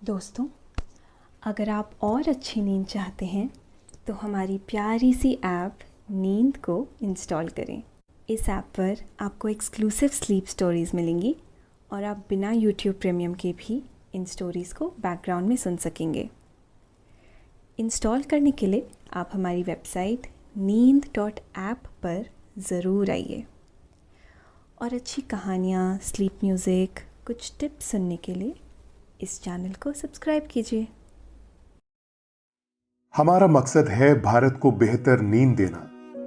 दोस्तों, अगर आप और अच्छी नींद चाहते हैं तो हमारी प्यारी सी ऐप नींद को इंस्टॉल करें। इस ऐप पर आपको एक्सक्लूसिव स्लीप स्टोरीज़ मिलेंगी और आप बिना यूट्यूब प्रीमियम के भी इन स्टोरीज़ को बैकग्राउंड में सुन सकेंगे। इंस्टॉल करने के लिए आप हमारी वेबसाइट नींद.ऐप पर ज़रूर आइए और अच्छी कहानियाँ, स्लीप म्यूज़िक, कुछ टिप्स सुनने के लिए इस चैनल को सब्सक्राइब कीजिए। हमारा मकसद है भारत को बेहतर नींद देना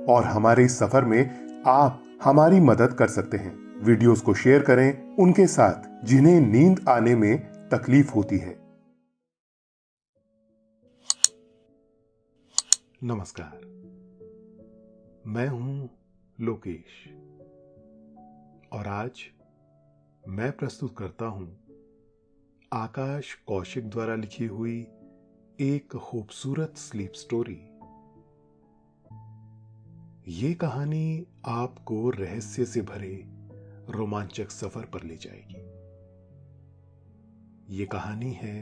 और हमारे इस सफर में आप हमारी मदद कर सकते हैं। वीडियोस को शेयर करें उनके साथ जिन्हें नींद आने में तकलीफ होती है। नमस्कार, मैं हूं लोकेश और आज मैं प्रस्तुत करता हूं आकाश कौशिक द्वारा लिखी हुई एक खूबसूरत स्लीप स्टोरी। ये कहानी आपको रहस्य से भरे रोमांचक सफर पर ले जाएगी। ये कहानी है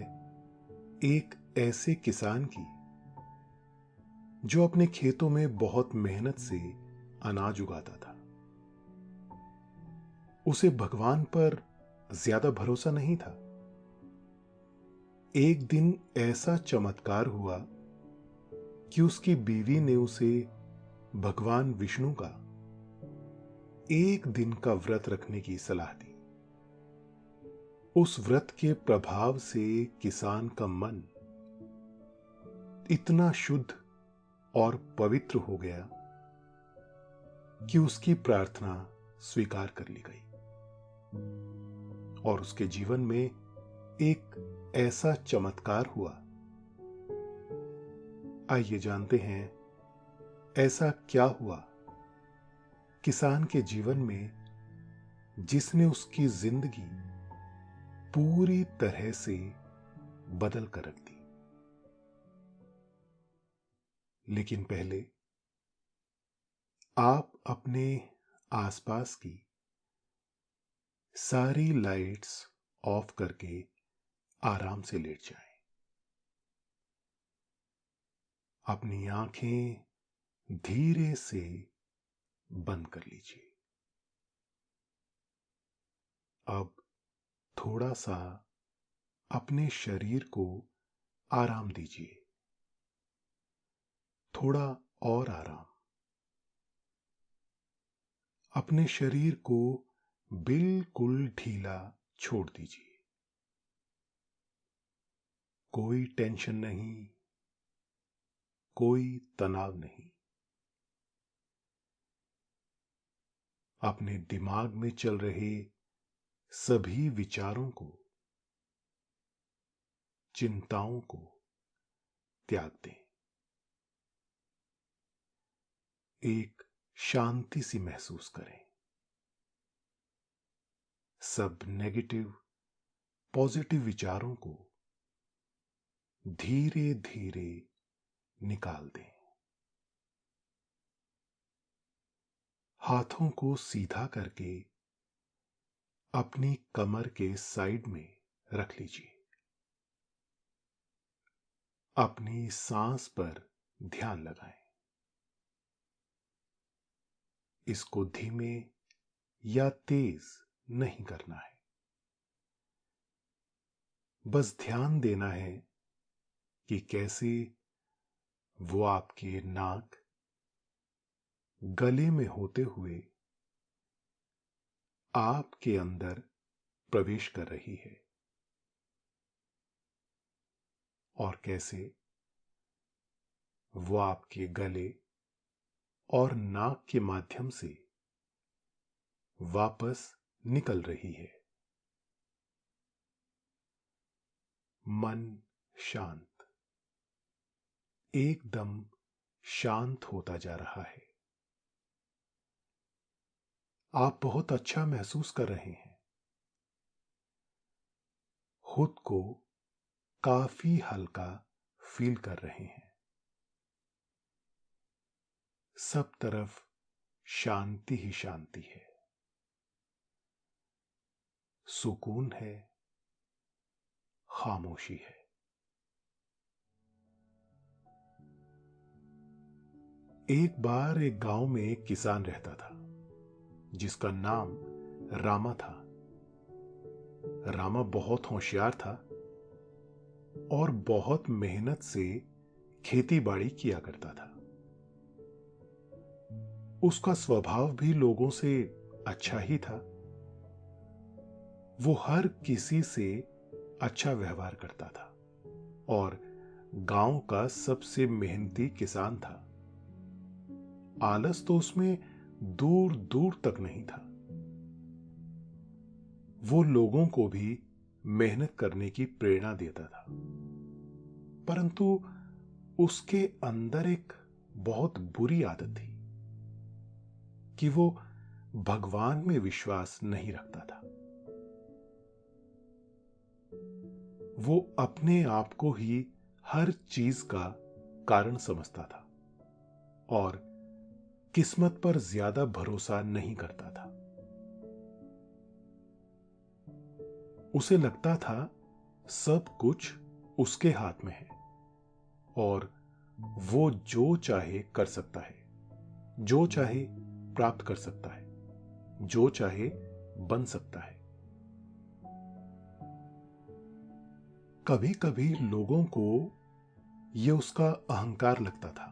एक ऐसे किसान की जो अपने खेतों में बहुत मेहनत से अनाज उगाता था। उसे भगवान पर ज्यादा भरोसा नहीं था। एक दिन ऐसा चमत्कार हुआ कि उसकी बीवी ने उसे भगवान विष्णु का एक दिन का व्रत रखने की सलाह दी। उस व्रत के प्रभाव से किसान का मन इतना शुद्ध और पवित्र हो गया कि उसकी प्रार्थना स्वीकार कर ली गई और उसके जीवन में एक ऐसा चमत्कार हुआ। आइए जानते हैं ऐसा क्या हुआ किसान के जीवन में जिसने उसकी जिंदगी पूरी तरह से बदल कर रख दी। लेकिन पहले आप अपने आसपास की सारी लाइट्स ऑफ करके आराम से लेट जाएं। अपनी आंखें धीरे से बंद कर लीजिए। अब थोड़ा सा अपने शरीर को आराम दीजिए, थोड़ा और आराम। अपने शरीर को बिल्कुल ढीला छोड़ दीजिए। कोई टेंशन नहीं, कोई तनाव नहीं। अपने दिमाग में चल रहे सभी विचारों को, चिंताओं को त्याग दें। एक शांति सी महसूस करें। सब नेगेटिव पॉजिटिव विचारों को धीरे धीरे निकाल दें। हाथों को सीधा करके अपनी कमर के साइड में रख लीजिए। अपनी सांस पर ध्यान लगाएं। इसको धीमे या तेज नहीं करना है। बस ध्यान देना है कि कैसे वो आपके नाक, गले में होते हुए आपके अंदर प्रवेश कर रही है और कैसे वो आपके गले और नाक के माध्यम से वापस निकल रही है। मन शांत, एकदम शांत होता जा रहा है। आप बहुत अच्छा महसूस कर रहे हैं। खुद को काफी हल्का फील कर रहे हैं। सब तरफ शांति ही शांति है, सुकून है, खामोशी है। एक बार एक गांव में एक किसान रहता था जिसका नाम रामा था। रामा बहुत होशियार था और बहुत मेहनत से खेती बाड़ी किया करता था। उसका स्वभाव भी लोगों से अच्छा ही था। वो हर किसी से अच्छा व्यवहार करता था और गांव का सबसे मेहनती किसान था। आलस तो उसमें दूर दूर तक नहीं था। वो लोगों को भी मेहनत करने की प्रेरणा देता था, परंतु उसके अंदर एक बहुत बुरी आदत थी कि वो भगवान में विश्वास नहीं रखता था। वो अपने आप को ही हर चीज का कारण समझता था और किस्मत पर ज्यादा भरोसा नहीं करता था। उसे लगता था सब कुछ उसके हाथ में है और वो जो चाहे कर सकता है, जो चाहे प्राप्त कर सकता है, जो चाहे बन सकता है। कभी कभी लोगों को यह उसका अहंकार लगता था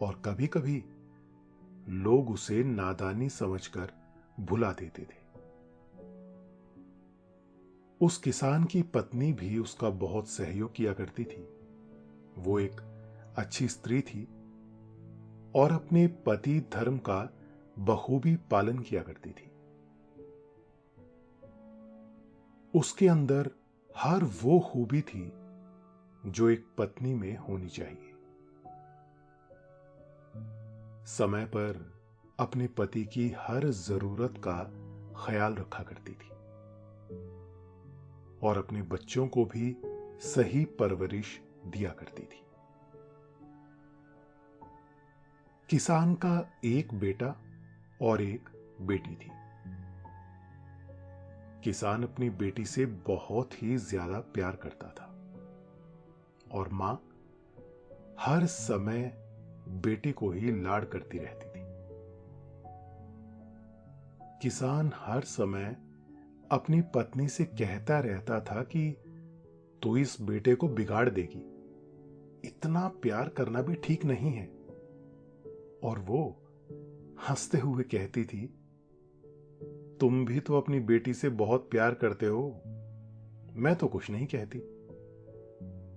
और कभी कभी लोग उसे नादानी समझकर भुला देते थे। उस किसान की पत्नी भी उसका बहुत सहयोग किया करती थी। वो एक अच्छी स्त्री थी और अपने पति धर्म का बखूबी पालन किया करती थी। उसके अंदर हर वो खूबी थी जो एक पत्नी में होनी चाहिए। समय पर अपने पति की हर जरूरत का ख्याल रखा करती थी और अपने बच्चों को भी सही परवरिश दिया करती थी। किसान का एक बेटा और एक बेटी थी। किसान अपनी बेटी से बहुत ही ज्यादा प्यार करता था और मां हर समय बेटी को ही लाड करती रहती थी। किसान हर समय अपनी पत्नी से कहता रहता था कि तू इस बेटे को बिगाड़ देगी, इतना प्यार करना भी ठीक नहीं है। और वो हंसते हुए कहती थी, तुम भी तो अपनी बेटी से बहुत प्यार करते हो, मैं तो कुछ नहीं कहती।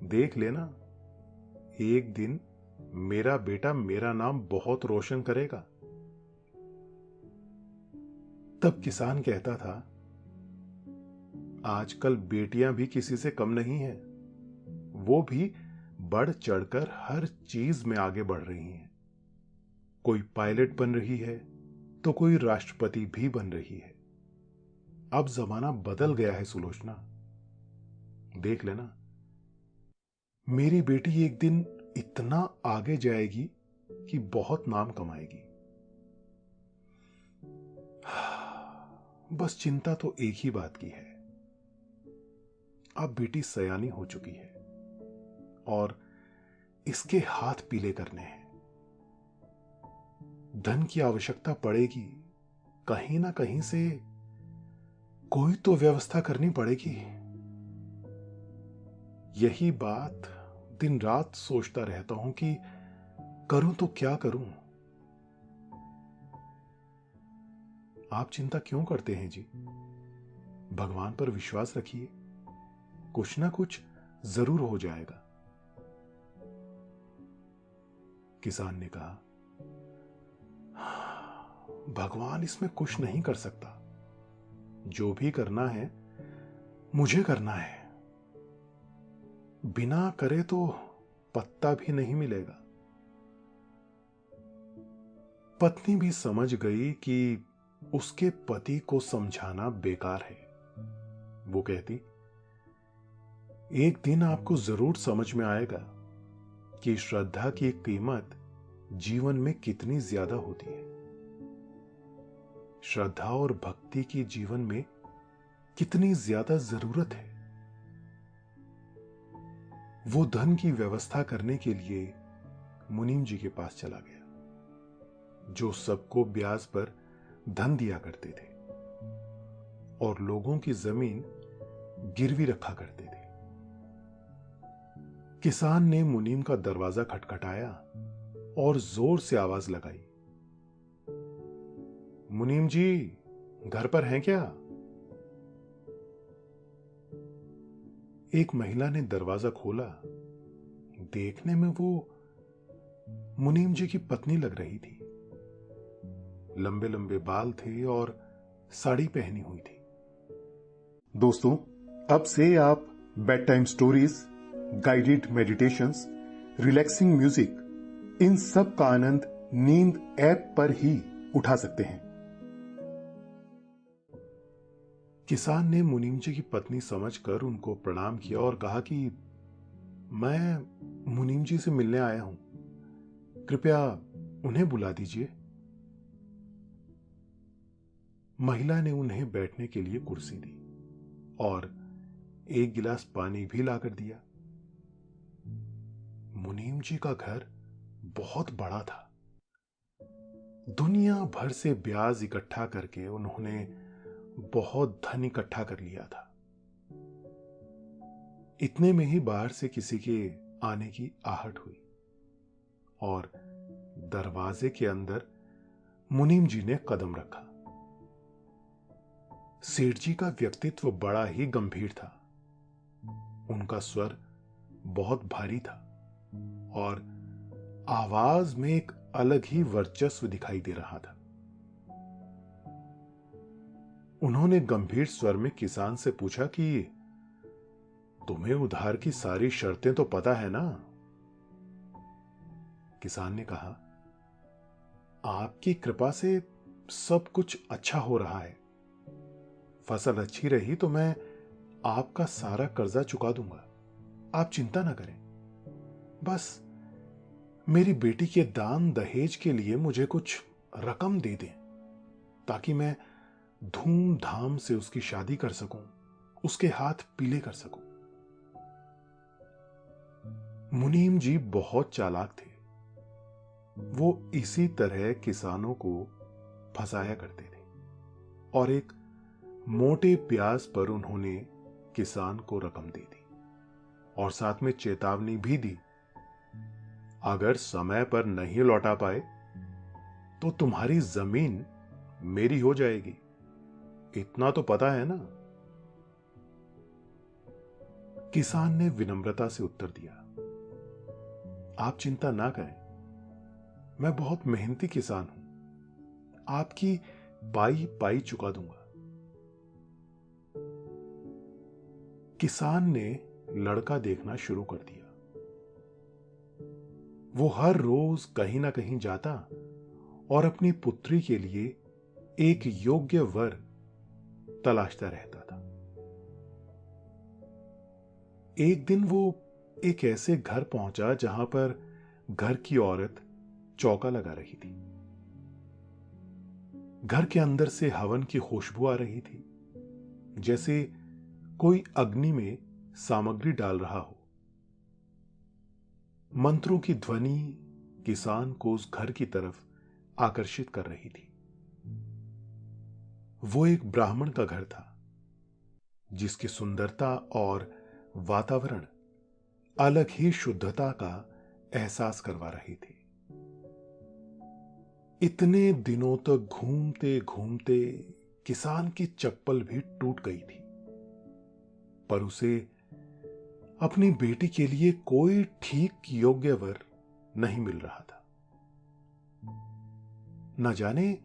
देख लेना, एक दिन मेरा बेटा मेरा नाम बहुत रोशन करेगा। तब किसान कहता था, आजकल बेटियां भी किसी से कम नहीं हैं, वो भी बढ़ चढ़कर हर चीज में आगे बढ़ रही हैं। कोई पायलट बन रही है तो कोई राष्ट्रपति भी बन रही है। अब जमाना बदल गया है सुलोचना, देख लेना, मेरी बेटी एक दिन इतना आगे जाएगी कि बहुत नाम कमाएगी। बस चिंता तो एक ही बात की है, अब बेटी सयानी हो चुकी है और इसके हाथ पीले करने हैं। धन की आवश्यकता पड़ेगी, कहीं ना कहीं से कोई तो व्यवस्था करनी पड़ेगी। यही बात दिन रात सोचता रहता हूं कि करूं तो क्या करूं। आप चिंता क्यों करते हैं जी? भगवान पर विश्वास रखिए, कुछ ना कुछ जरूर हो जाएगा। किसान ने कहा, भगवान इसमें कुछ नहीं कर सकता, जो भी करना है मुझे करना है, बिना करे तो पत्ता भी नहीं मिलेगा। पत्नी भी समझ गई कि उसके पति को समझाना बेकार है। वो कहती, एक दिन आपको जरूर समझ में आएगा कि श्रद्धा की कीमत जीवन में कितनी ज्यादा होती है। श्रद्धा और भक्ति की जीवन में कितनी ज्यादा जरूरत है। वो धन की व्यवस्था करने के लिए मुनीम जी के पास चला गया, जो सबको ब्याज पर धन दिया करते थे और लोगों की जमीन गिरवी रखा करते थे। किसान ने मुनीम का दरवाजा खटखटाया और जोर से आवाज लगाई, मुनीम जी, घर पर हैं क्या? एक महिला ने दरवाजा खोला। देखने में वो मुनीम जी की पत्नी लग रही थी। लंबे लंबे बाल थे और साड़ी पहनी हुई थी। दोस्तों, अब से आप bed time stories, guided meditations, relaxing music, इन सब का आनंद नींद ऐप पर ही उठा सकते हैं। किसान ने मुनीम जी की पत्नी समझकर उनको प्रणाम किया और कहा कि मैं मुनीम जी से मिलने आया हूं, कृपया उन्हें बुला दीजिए। महिला ने उन्हें बैठने के लिए कुर्सी दी और एक गिलास पानी भी लाकर दिया। मुनीम जी का घर बहुत बड़ा था। दुनिया भर से ब्याज इकट्ठा करके उन्होंने बहुत धन इकट्ठा कर लिया था। इतने में ही बाहर से किसी के आने की आहट हुई और दरवाजे के अंदर मुनीम जी ने कदम रखा। सेठ जी का व्यक्तित्व बड़ा ही गंभीर था। उनका स्वर बहुत भारी था और आवाज में एक अलग ही वर्चस्व दिखाई दे रहा था। उन्होंने गंभीर स्वर में किसान से पूछा कि तुम्हें उधार की सारी शर्तें तो पता है ना? किसान ने कहा, आपकी कृपा से सब कुछ अच्छा हो रहा है। फसल अच्छी रही तो मैं आपका सारा कर्जा चुका दूंगा, आप चिंता ना करें। बस मेरी बेटी के दान दहेज के लिए मुझे कुछ रकम दे दें ताकि मैं धूमधाम से उसकी शादी कर सकूं, उसके हाथ पीले कर सकूं। मुनीम जी बहुत चालाक थे। वो इसी तरह किसानों को फंसाया करते थे और एक मोटे ब्याज पर उन्होंने किसान को रकम दे दी और साथ में चेतावनी भी दी, अगर समय पर नहीं लौटा पाए तो तुम्हारी जमीन मेरी हो जाएगी, इतना तो पता है ना? किसान ने विनम्रता से उत्तर दिया, आप चिंता ना करें, मैं बहुत मेहनती किसान हूं, आपकी पाई पाई चुका दूंगा। किसान ने लड़का देखना शुरू कर दिया। वो हर रोज कहीं ना कहीं जाता और अपनी पुत्री के लिए एक योग्य वर तलाशता रहता था। एक दिन वो एक ऐसे घर पहुंचा जहां पर घर की औरत चौका लगा रही थी। घर के अंदर से हवन की खुशबू आ रही थी, जैसे कोई अग्नि में सामग्री डाल रहा हो। मंत्रों की ध्वनि किसान को उस घर की तरफ आकर्षित कर रही थी। वो एक ब्राह्मण का घर था, जिसकी सुंदरता और वातावरण अलग ही शुद्धता का एहसास करवा रही थी। इतने दिनों तक घूमते घूमते किसान की चप्पल भी टूट गई थी, पर उसे अपनी बेटी के लिए कोई ठीक योग्य वर नहीं मिल रहा था। न जाने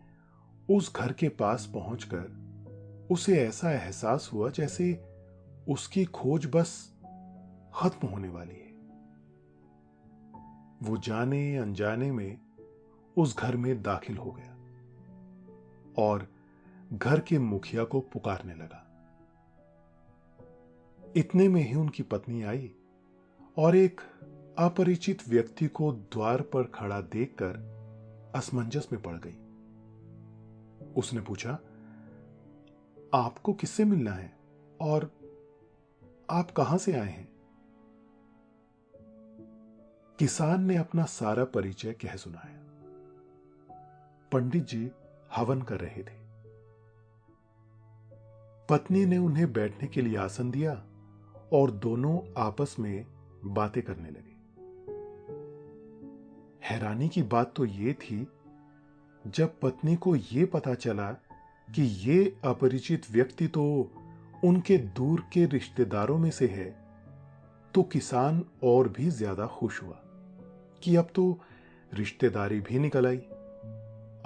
उस घर के पास पहुंचकर उसे ऐसा एहसास हुआ जैसे उसकी खोज बस खत्म होने वाली है। वो जाने अनजाने में उस घर में दाखिल हो गया और घर के मुखिया को पुकारने लगा। इतने में ही उनकी पत्नी आई और एक अपरिचित व्यक्ति को द्वार पर खड़ा देखकर असमंजस में पड़ गई। उसने पूछा, आपको किससे मिलना है और आप कहां से आए हैं? किसान ने अपना सारा परिचय कह सुनाया। पंडित जी हवन कर रहे थे। पत्नी ने उन्हें बैठने के लिए आसन दिया और दोनों आपस में बातें करने लगे। हैरानी की बात तो यह थी, जब पत्नी को यह पता चला कि ये अपरिचित व्यक्ति तो उनके दूर के रिश्तेदारों में से है, तो किसान और भी ज्यादा खुश हुआ कि अब तो रिश्तेदारी भी निकल आई।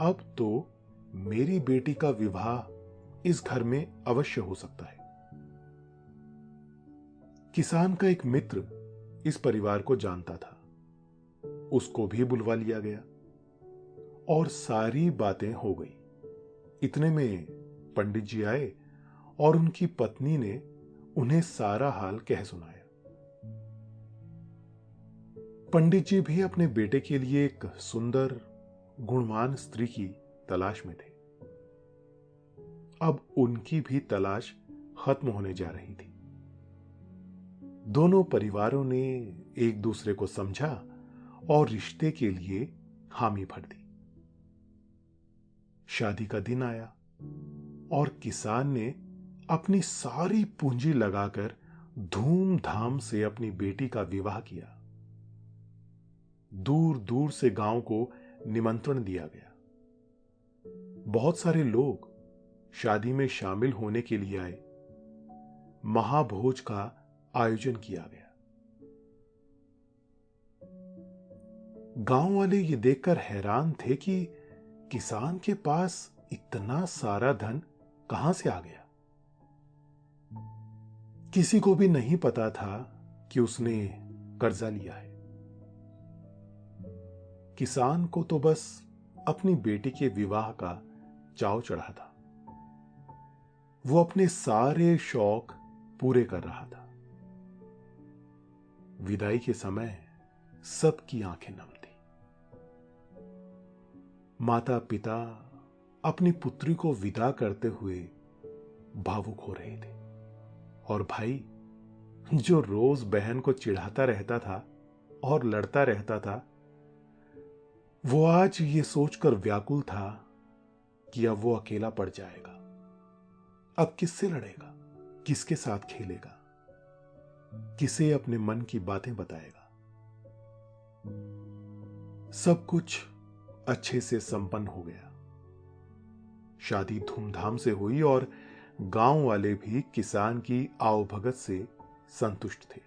अब तो मेरी बेटी का विवाह इस घर में अवश्य हो सकता है। किसान का एक मित्र इस परिवार को जानता था, उसको भी बुलवा लिया गया और सारी बातें हो गई। इतने में पंडित जी आए और उनकी पत्नी ने उन्हें सारा हाल कह सुनाया। पंडित जी भी अपने बेटे के लिए एक सुंदर गुणवान स्त्री की तलाश में थे। अब उनकी भी तलाश खत्म होने जा रही थी। दोनों परिवारों ने एक दूसरे को समझा और रिश्ते के लिए हामी भर दी। शादी का दिन आया और किसान ने अपनी सारी पूंजी लगाकर धूमधाम से अपनी बेटी का विवाह किया। दूर दूर से गांव को निमंत्रण दिया गया। बहुत सारे लोग शादी में शामिल होने के लिए आए। महाभोज का आयोजन किया गया। गांव वाले ये देखकर हैरान थे कि किसान के पास इतना सारा धन कहां से आ गया। किसी को भी नहीं पता था कि उसने कर्जा लिया है। किसान को तो बस अपनी बेटी के विवाह का चाव चढ़ा था। वो अपने सारे शौक पूरे कर रहा था। विदाई के समय सबकी आंखें नम थी। माता पिता अपनी पुत्री को विदा करते हुए भावुक हो रहे थे और भाई, जो रोज बहन को चिढ़ाता रहता था और लड़ता रहता था, वो आज ये सोचकर व्याकुल था कि अब वो अकेला पड़ जाएगा। अब किससे लड़ेगा, किसके साथ खेलेगा, किसे अपने मन की बातें बताएगा। सब कुछ अच्छे से संपन्न हो गया। शादी धूमधाम से हुई और गांव वाले भी किसान की आवभगत से संतुष्ट थे।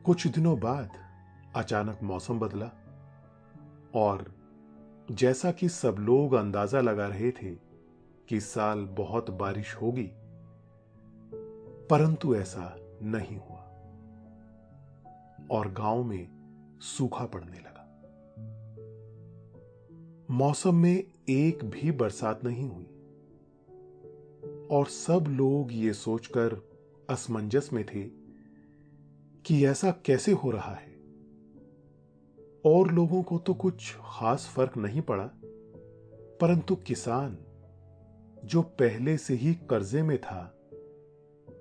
कुछ दिनों बाद अचानक मौसम बदला और जैसा कि सब लोग अंदाजा लगा रहे थे कि इस साल बहुत बारिश होगी, परंतु ऐसा नहीं हुआ और गांव में सूखा पड़ने लगा। मौसम में एक भी बरसात नहीं हुई और सब लोग ये सोचकर असमंजस में थे कि ऐसा कैसे हो रहा है। और लोगों को तो कुछ खास फर्क नहीं पड़ा, परंतु किसान, जो पहले से ही कर्जे में था,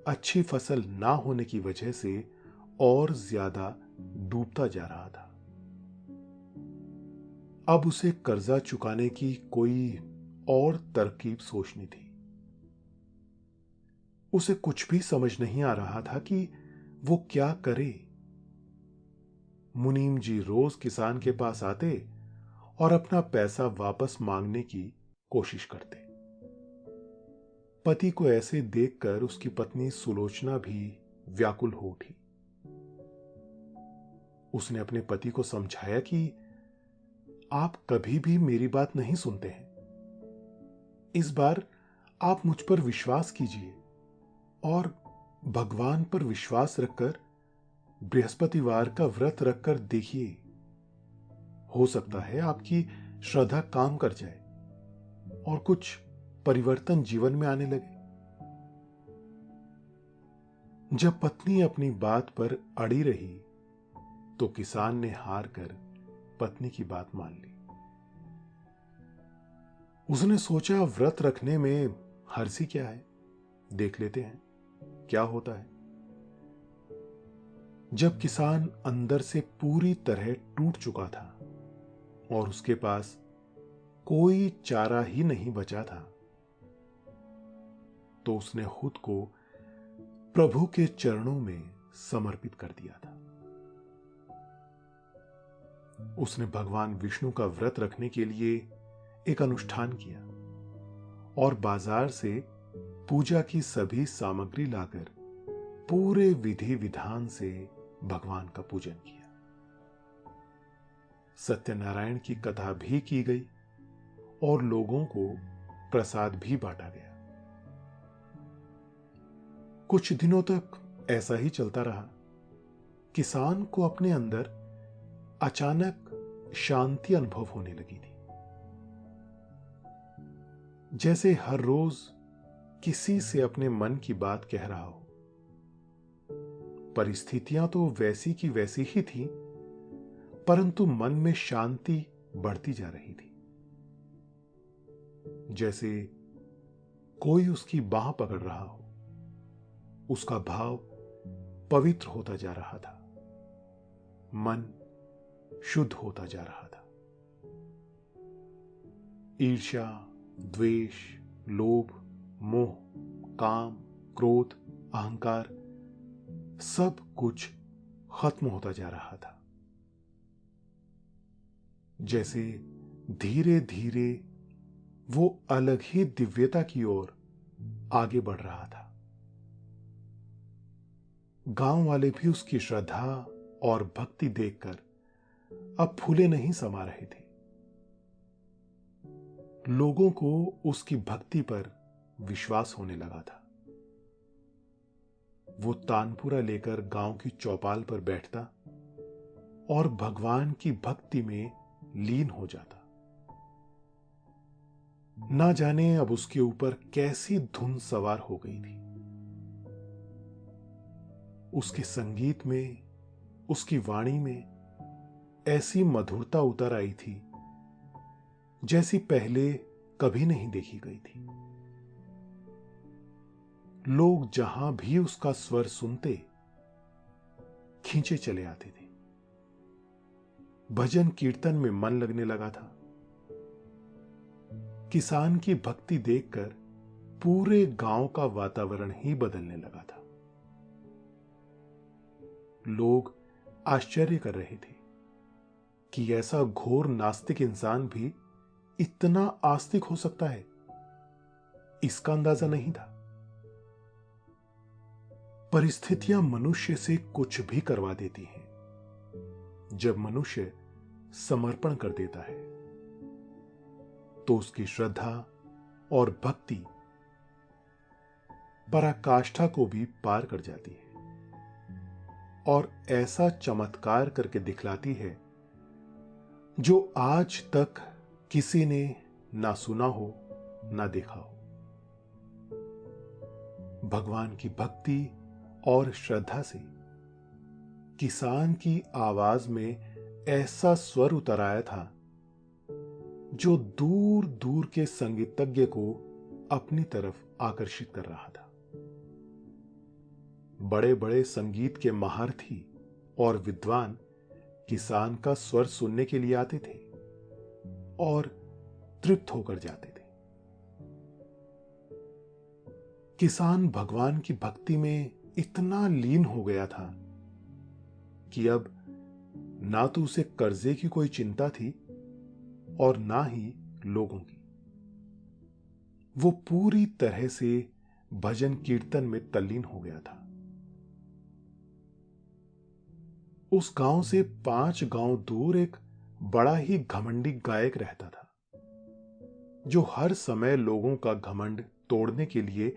अच्छी फसल ना होने की वजह से और ज्यादा डूबता जा रहा था। अब उसे कर्जा चुकाने की कोई और तरकीब सोचनी थी। उसे कुछ भी समझ नहीं आ रहा था कि वो क्या करे। मुनीम जी रोज किसान के पास आते और अपना पैसा वापस मांगने की कोशिश करते। पति को ऐसे देखकर उसकी पत्नी सुलोचना भी व्याकुल हो उठी। उसने अपने पति को समझाया कि आप कभी भी मेरी बात नहीं सुनते हैं। इस बार आप मुझ पर विश्वास कीजिए और भगवान पर विश्वास रखकर बृहस्पतिवार का व्रत रखकर देखिए। हो सकता है आपकी श्रद्धा काम कर जाए और कुछ परिवर्तन जीवन में आने लगे। जब पत्नी अपनी बात पर अड़ी रही तो किसान ने हार कर पत्नी की बात मान ली। उसने सोचा, व्रत रखने में हर्जी क्या है, देख लेते हैं क्या होता है। जब किसान अंदर से पूरी तरह टूट चुका था और उसके पास कोई चारा ही नहीं बचा था, तो उसने खुद को प्रभु के चरणों में समर्पित कर दिया था। उसने भगवान विष्णु का व्रत रखने के लिए एक अनुष्ठान किया और बाजार से पूजा की सभी सामग्री लाकर पूरे विधि विधान से भगवान का पूजन किया। सत्यनारायण की कथा भी की गई और लोगों को प्रसाद भी बांटा गया। कुछ दिनों तक ऐसा ही चलता रहा। किसान को अपने अंदर अचानक शांति अनुभव होने लगी थी, जैसे हर रोज किसी से अपने मन की कह रहा हो। परिस्थितियां तो वैसी की वैसी ही थी, परंतु मन में शांति बढ़ती जा रही थी, जैसे कोई उसकी बाह पकड़ रहा हो। उसका भाव पवित्र होता जा रहा था, मन शुद्ध होता जा रहा था। ईर्ष्या, द्वेष, लोभ, मोह, काम, क्रोध, अहंकार सब कुछ खत्म होता जा रहा था। जैसे धीरे धीरे वो अलग ही दिव्यता की ओर आगे बढ़ रहा था। गांव वाले भी उसकी श्रद्धा और भक्ति देखकर अब फूले नहीं समा रहे थे। लोगों को उसकी भक्ति पर विश्वास होने लगा था। वो तानपुरा लेकर गांव की चौपाल पर बैठता और भगवान की भक्ति में लीन हो जाता। ना जाने अब उसके ऊपर कैसी धुन सवार हो गई थी। उसके संगीत में, उसकी वाणी में ऐसी मधुरता उतर आई थी जैसी पहले कभी नहीं देखी गई थी। लोग जहां भी उसका स्वर सुनते, खींचे चले आते थे। भजन कीर्तन में मन लगने लगा था। किसान की भक्ति देखकर पूरे गांव का वातावरण ही बदलने लगा था। लोग आश्चर्य कर रहे थे कि ऐसा घोर नास्तिक इंसान भी इतना आस्तिक हो सकता है। इसका अंदाजा नहीं था। परिस्थितियां मनुष्य से कुछ भी करवा देती हैं। जब मनुष्य समर्पण कर देता है तो उसकी श्रद्धा और भक्ति पराकाष्ठा को भी पार कर जाती है और ऐसा चमत्कार करके दिखलाती है जो आज तक किसी ने ना सुना हो, ना देखा हो। भगवान की भक्ति और श्रद्धा से किसान की आवाज में ऐसा स्वर उतर आया था जो दूर दूर के संगीतज्ञ को अपनी तरफ आकर्षित कर रहा था। बड़े बड़े संगीत के महारथी और विद्वान किसान का स्वर सुनने के लिए आते थे और तृप्त होकर जाते थे। किसान भगवान की भक्ति में इतना लीन हो गया था कि अब ना तो उसे कर्जे की कोई चिंता थी और ना ही लोगों की। वो पूरी तरह से भजन कीर्तन में तल्लीन हो गया था। उस गांव से 5 गांव दूर एक बड़ा ही घमंडी गायक रहता था, जो हर समय लोगों का घमंड तोड़ने के लिए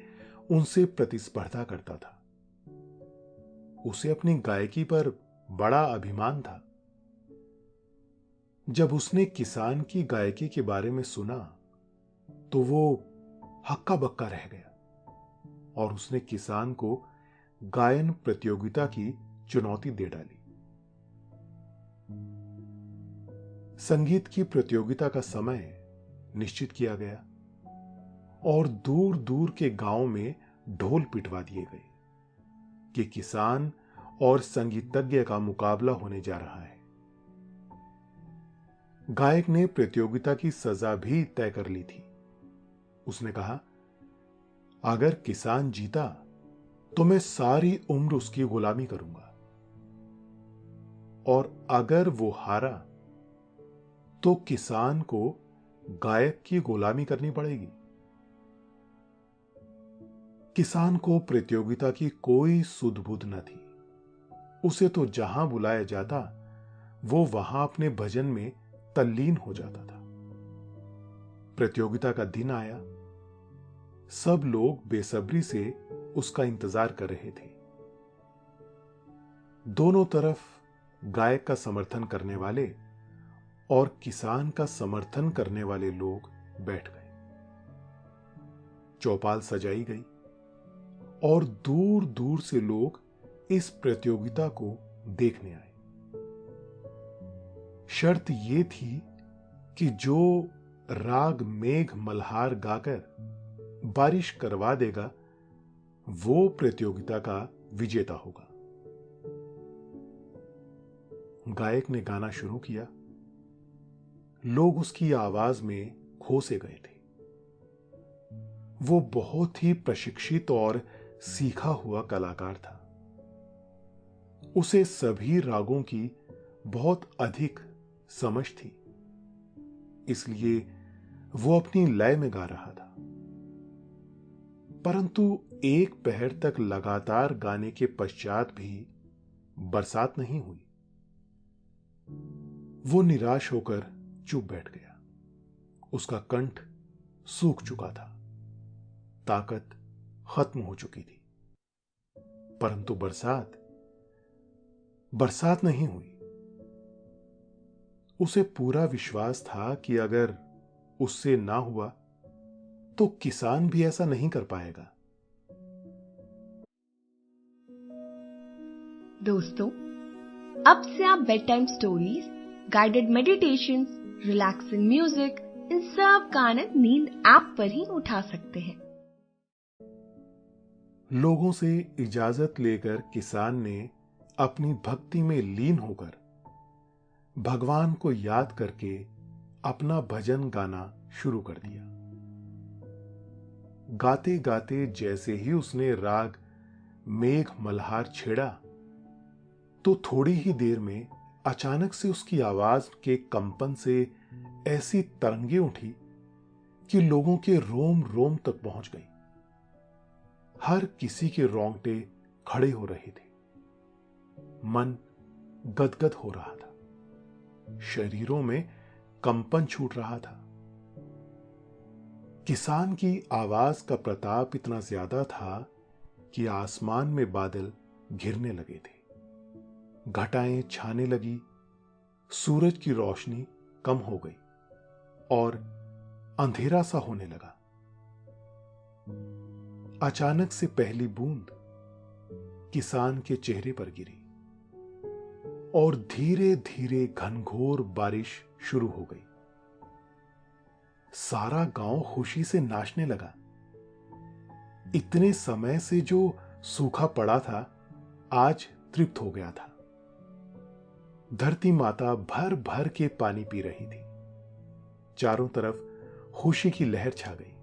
उनसे प्रतिस्पर्धा करता था। उसे अपनी गायकी पर बड़ा अभिमान था। जब उसने किसान की गायकी के बारे में सुना तो वो हक्का बक्का रह गया और उसने किसान को गायन प्रतियोगिता की चुनौती दे डाली। संगीत की प्रतियोगिता का समय निश्चित किया गया और दूर दूर के गांव में ढोल पिटवा दिए गए कि किसान और संगीतज्ञ का मुकाबला होने जा रहा है। गायक ने प्रतियोगिता की सजा भी तय कर ली थी। उसने कहा, अगर किसान जीता तो मैं सारी उम्र उसकी गुलामी करूंगा, और अगर वो हारा तो किसान को गायक की गुलामी करनी पड़ेगी। किसान को प्रतियोगिता की कोई सुध बुध न थी। उसे तो जहां बुलाया जाता वो वहां अपने भजन में तल्लीन हो जाता था। प्रतियोगिता का दिन आया। सब लोग बेसब्री से उसका इंतजार कर रहे थे। दोनों तरफ गायक का समर्थन करने वाले और किसान का समर्थन करने वाले लोग बैठ गए। चौपाल सजाई गई और दूर दूर से लोग इस प्रतियोगिता को देखने आए। शर्त यह थी कि जो राग मेघ मल्हार गाकर बारिश करवा देगा वो प्रतियोगिता का विजेता होगा। गायक ने गाना शुरू किया। लोग उसकी आवाज में खोसे गए थे। वो बहुत ही प्रशिक्षित और सीखा हुआ कलाकार था। उसे सभी रागों की बहुत अधिक समझ थी, इसलिए वो अपनी लय में गा रहा था। परंतु एक पहर तक लगातार गाने के पश्चात भी बरसात नहीं हुई। वो निराश होकर चुप बैठ गया। उसका कंठ सूख चुका था, ताकत खत्म हो चुकी थी। परंतु बरसात नहीं हुई। उसे पूरा विश्वास था कि अगर उससे ना हुआ तो किसान भी ऐसा नहीं कर पाएगा। दोस्तों, अब से आप bed time stories, guided meditation, relaxing music, इन सब का आनंद नींद ऐप पर ही उठा सकते हैं। लोगों से इजाजत लेकर किसान ने अपनी भक्ति में लीन होकर भगवान को याद करके अपना भजन गाना शुरू कर दिया। गाते गाते जैसे ही उसने राग मेघ मल्हार छेड़ा तो थोड़ी ही देर में अचानक से उसकी आवाज के कंपन से ऐसी तरंगे उठी कि लोगों के रोम रोम तक पहुंच गई। हर किसी के रोंगटे खड़े हो रहे थे। मन गदगद हो रहा था। शरीरों में कंपन छूट रहा था। किसान की आवाज का प्रताप इतना ज्यादा था कि आसमान में बादल घिरने लगे थे। घटाएं छाने लगी। सूरज की रोशनी कम हो गई और अंधेरा सा होने लगा। अचानक से पहली बूंद किसान के चेहरे पर गिरी और धीरे धीरे घनघोर बारिश शुरू हो गई। सारा गांव खुशी से नाचने लगा। इतने समय से जो सूखा पड़ा था आज तृप्त हो गया था। धरती माता भर भर के पानी पी रही थी। चारों तरफ खुशी की लहर छा गई।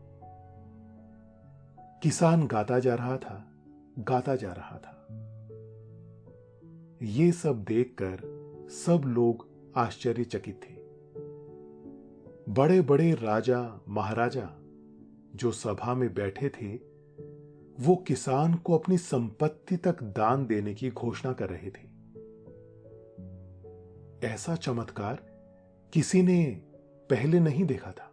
किसान गाता जा रहा था, गाता जा रहा था। ये सब देखकर सब लोग आश्चर्यचकित थे। बड़े बड़े राजा महाराजा जो सभा में बैठे थे वो किसान को अपनी संपत्ति तक दान देने की घोषणा कर रहे थे। ऐसा चमत्कार किसी ने पहले नहीं देखा था।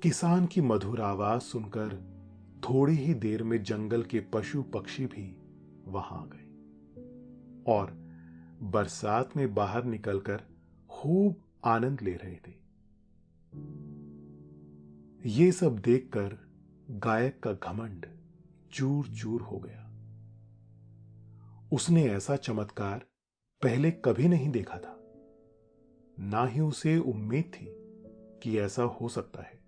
किसान की मधुर आवाज सुनकर थोड़ी ही देर में जंगल के पशु पक्षी भी वहां आ गए और बरसात में बाहर निकलकर खूब आनंद ले रहे थे। ये सब देखकर गायक का घमंड चूर चूर हो गया। उसने ऐसा चमत्कार पहले कभी नहीं देखा था। ना ही उसे उम्मीद थी कि ऐसा हो सकता है।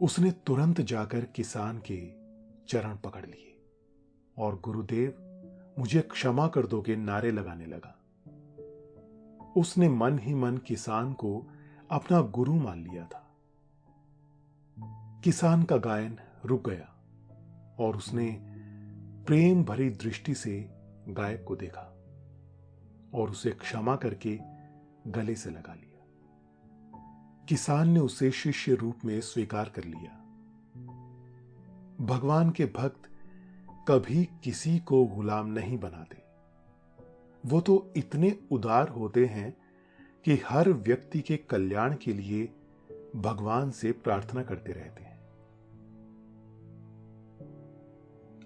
उसने तुरंत जाकर किसान के चरण पकड़ लिए और गुरुदेव मुझे क्षमा कर दोगे नारे लगाने लगा। उसने मन ही मन किसान को अपना गुरु मान लिया था। किसान का गायन रुक गया और उसने प्रेम भरी दृष्टि से गायक को देखा और उसे क्षमा करके गले से लगा लिया। किसान ने उसे शिष्य रूप में स्वीकार कर लिया। भगवान के भक्त कभी किसी को गुलाम नहीं बनाते। वो तो इतने उदार होते हैं कि हर व्यक्ति के कल्याण के लिए भगवान से प्रार्थना करते रहते हैं।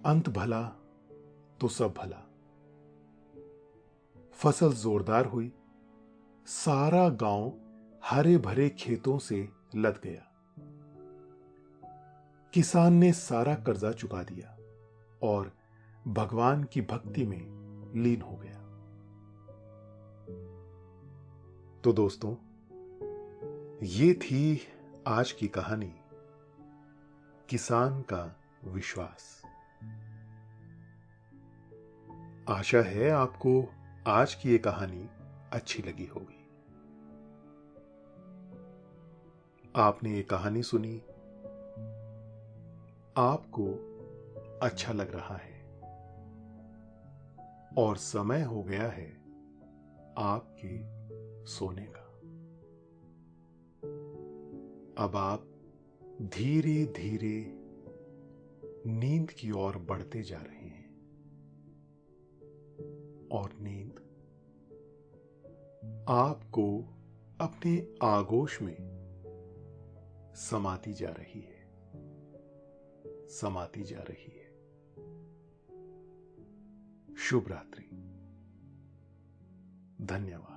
अंत भला तो सब भला। फसल जोरदार हुई, सारा गांव हरे भरे खेतों से लद गया। किसान ने सारा कर्जा चुका दिया और भगवान की भक्ति में लीन हो गया। तो दोस्तों, ये थी आज की कहानी, किसान का विश्वास। आशा है आपको आज की ये कहानी अच्छी लगी होगी। आपने ये कहानी सुनी, आपको अच्छा लग रहा है और समय हो गया है आपके सोने का। अब आप धीरे धीरे नींद की ओर बढ़ते जा रहे हैं और नींद आपको अपने आगोश में समाती जा रही है, समाती जा रही है। शुभ रात्रि। धन्यवाद।